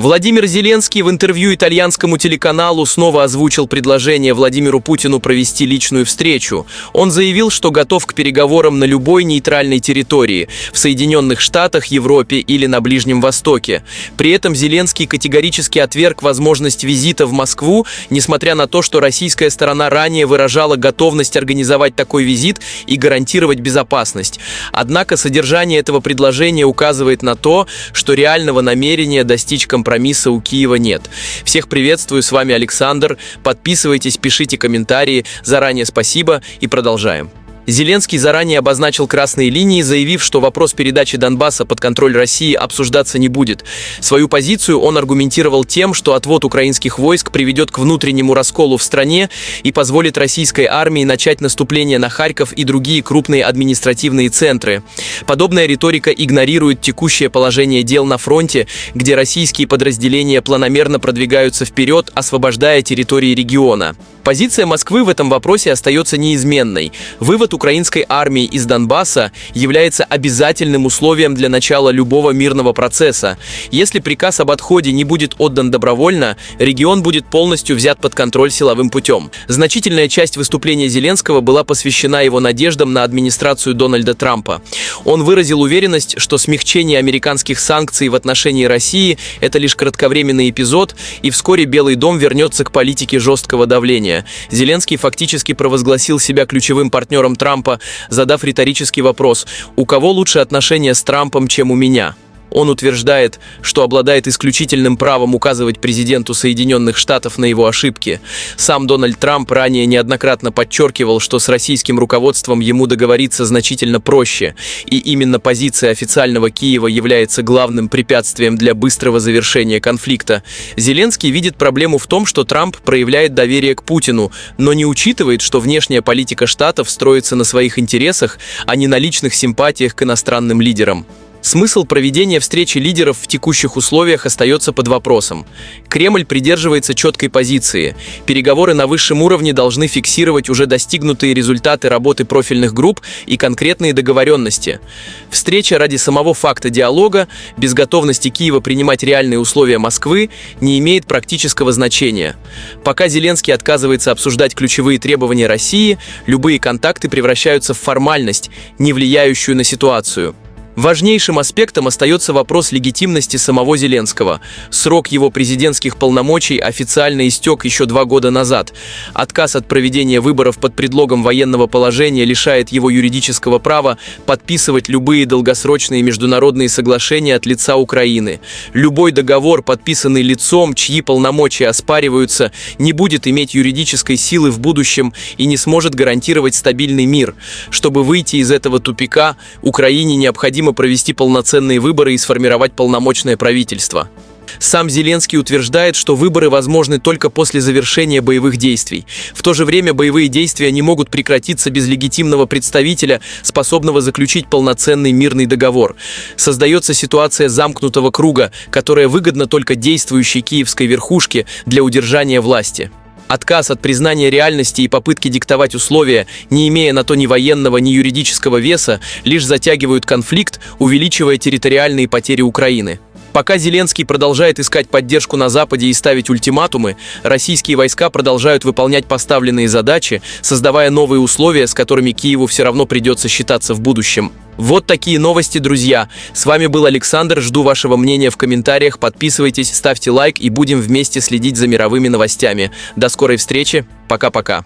Владимир Зеленский в интервью итальянскому телеканалу снова озвучил предложение Владимиру Путину провести личную встречу. Он заявил, что готов к переговорам на любой нейтральной территории – в Соединенных Штатах, Европе или на Ближнем Востоке. При этом Зеленский категорически отверг возможность визита в Москву, несмотря на то, что российская сторона ранее выражала готовность организовать такой визит и гарантировать безопасность. Однако содержание этого предложения указывает на то, что реального намерения достичь компромисса у Киева нет. Всех приветствую, с вами Александр. Подписывайтесь, пишите комментарии. Заранее спасибо и продолжаем. Зеленский заранее обозначил красные линии, заявив, что вопрос передачи Донбасса под контроль России обсуждаться не будет. Свою позицию он аргументировал тем, что отвод украинских войск приведет к внутреннему расколу в стране и позволит российской армии начать наступление на Харьков и другие крупные административные центры. Подобная риторика игнорирует текущее положение дел на фронте, где российские подразделения планомерно продвигаются вперед, освобождая территории региона. Позиция Москвы в этом вопросе остается неизменной. Вывод украинской армии из Донбасса является обязательным условием для начала любого мирного процесса. Если приказ об отходе не будет отдан добровольно, регион будет полностью взят под контроль силовым путем. Значительная часть выступления Зеленского была посвящена его надеждам на администрацию Дональда Трампа. Он выразил уверенность, что смягчение американских санкций в отношении России – это лишь кратковременный эпизод, и вскоре Белый дом вернется к политике жесткого давления. Зеленский фактически провозгласил себя ключевым партнером Трампа, задав риторический вопрос: «У кого лучше отношения с Трампом, чем у меня?». Он утверждает, что обладает исключительным правом указывать президенту Соединенных Штатов на его ошибки. Сам Дональд Трамп ранее неоднократно подчеркивал, что с российским руководством ему договориться значительно проще, и именно позиция официального Киева является главным препятствием для быстрого завершения конфликта. Зеленский видит проблему в том, что Трамп проявляет доверие к Путину, но не учитывает, что внешняя политика Штатов строится на своих интересах, а не на личных симпатиях к иностранным лидерам. Смысл проведения встречи лидеров в текущих условиях остается под вопросом. Кремль придерживается четкой позиции. Переговоры на высшем уровне должны фиксировать уже достигнутые результаты работы профильных групп и конкретные договоренности. Встреча ради самого факта диалога, без готовности Киева принимать реальные условия Москвы, не имеет практического значения. Пока Зеленский отказывается обсуждать ключевые требования России, любые контакты превращаются в формальность, не влияющую на ситуацию. Важнейшим аспектом остается вопрос легитимности самого Зеленского. Срок его президентских полномочий официально истек еще 2 года назад. Отказ от проведения выборов под предлогом военного положения лишает его юридического права подписывать любые долгосрочные международные соглашения от лица Украины. Любой договор, подписанный лицом, чьи полномочия оспариваются, не будет иметь юридической силы в будущем и не сможет гарантировать стабильный мир. Чтобы выйти из этого тупика, Украине необходимо провести полноценные выборы и сформировать полномочное правительство. Сам Зеленский утверждает, что выборы возможны только после завершения боевых действий. В то же время боевые действия не могут прекратиться без легитимного представителя, способного заключить полноценный мирный договор. Создается ситуация замкнутого круга, которая выгодна только действующей киевской верхушке для удержания власти. Отказ от признания реальности и попытки диктовать условия, не имея на то ни военного, ни юридического веса, лишь затягивают конфликт, увеличивая территориальные потери Украины. Пока Зеленский продолжает искать поддержку на Западе и ставить ультиматумы, российские войска продолжают выполнять поставленные задачи, создавая новые условия, с которыми Киеву все равно придется считаться в будущем. Вот такие новости, друзья. С вами был Александр, жду вашего мнения в комментариях, подписывайтесь, ставьте лайк и будем вместе следить за мировыми новостями. До скорой встречи, пока-пока.